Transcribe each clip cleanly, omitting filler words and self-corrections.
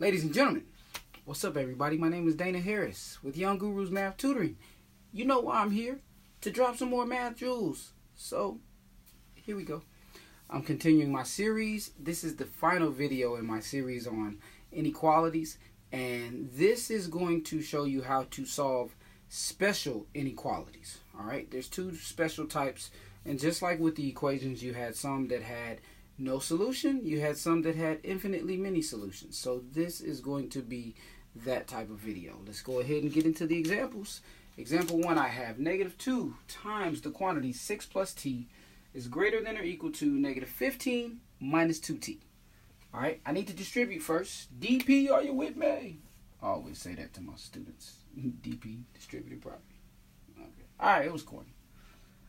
Ladies and gentlemen, what's up everybody? My name is Dana Harris with Young Gurus Math Tutoring. You know why I'm here? To drop some more math jewels. So, here we go. I'm continuing my series. This is the final video in my series on inequalities. And this is going to show you how to solve special inequalities. Alright, there's two special types. And just like with the equations, you had some that had no solution, you had some that had infinitely many solutions. So this is going to be that type of video. Let's go ahead and get into the examples. Example 1, I have -2 times the quantity 6 plus t is greater than or equal to -15 minus 2t. Alright, I need to distribute first. DP, are you with me? I always say that to my students. DP, distributed property. Okay. Alright, it was corny.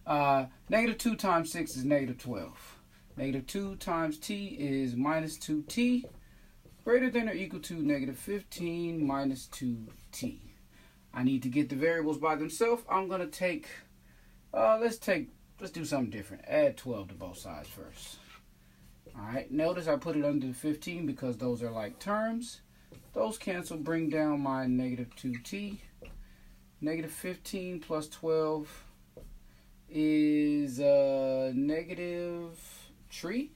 -2 times 6 is -12. -2 times t is minus 2t, greater than or equal to -15 minus 2t. I need to get the variables by themselves. I'm going to take, let's do something different. Add 12 to both sides first. Alright, notice I put it under 15 because those are like terms. Those cancel, bring down my -2t. -15 plus 12 is -3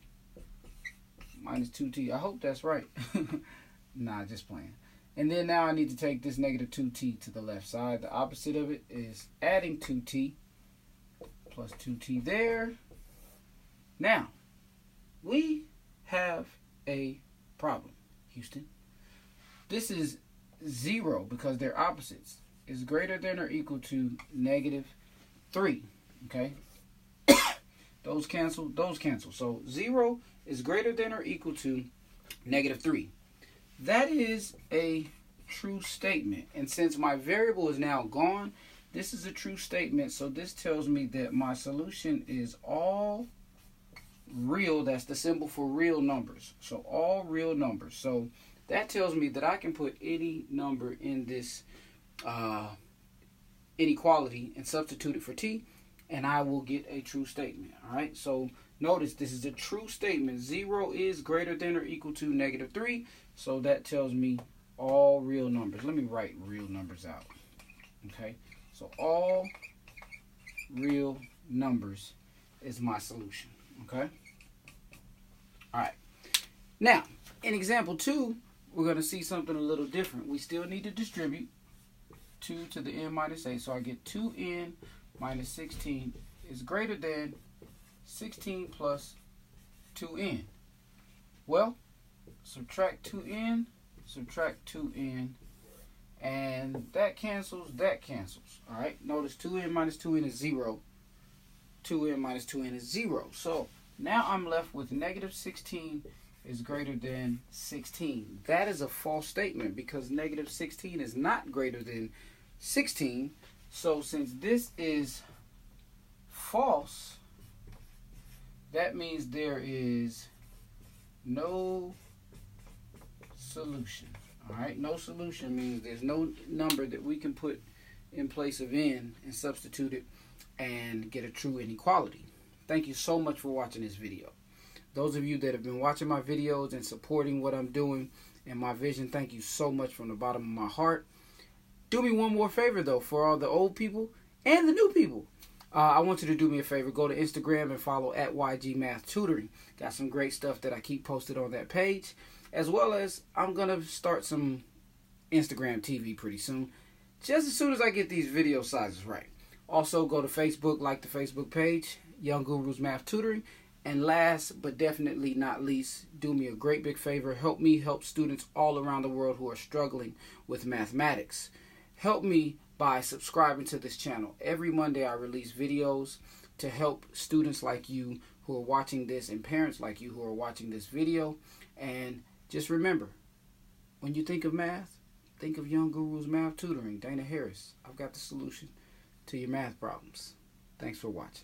minus 2t. I hope that's right. Nah, just playing. And then now I need to take this -2t to the left side. The opposite of it is adding 2t plus 2t there. Now, we have a problem, Houston. This is 0 because they're opposites. Is greater than or equal to -3. Okay? Those cancel, those cancel. So 0 is greater than or equal to -3. That is a true statement. And since my variable is now gone, this is a true statement. So this tells me that my solution is all real. That's the symbol for real numbers. So all real numbers. So that tells me that I can put any number in this inequality and substitute it for t, and I will get a true statement. Alright, so notice this is a true statement. 0 is greater than or equal to -3, so that tells me all real numbers. Let me write real numbers out. Okay, so all real numbers is my solution. Okay, alright. Now, in example 2, we're going to see something a little different. We still need to distribute 2 to the n minus 8, so I get 2n minus 16 is greater than 16 plus 2n. Well, subtract 2n, and that cancels, Alright, notice 2n minus 2n is 0. 2n minus 2n is 0. So now I'm left with -16 is greater than 16. That is a false statement because -16 is not greater than 16. So since this is false, that means there is no solution. Alright, no solution means there's no number that we can put in place of n and substitute it and get a true inequality. Thank you so much for watching this video. Those of you that have been watching my videos and supporting what I'm doing and my vision, thank you so much from the bottom of my heart. Do me one more favor, though, for all the old people and the new people. I want you to do me a favor. Go to Instagram and follow @YG Math Tutoring. Got some great stuff that I keep posted on that page. As well as I'm going to start some Instagram TV pretty soon. Just as soon as I get these video sizes right. Also, go to Facebook, like the Facebook page, Young Gurus Math Tutoring. And last but definitely not least, do me a great big favor. Help me help students all around the world who are struggling with mathematics. Help me by subscribing to this channel. Every Monday I release videos to help students like you who are watching this and parents like you who are watching this video. And just remember, when you think of math, think of Young Gurus Math Tutoring. Dana Harris. I've got the solution to your math problems. Thanks for watching.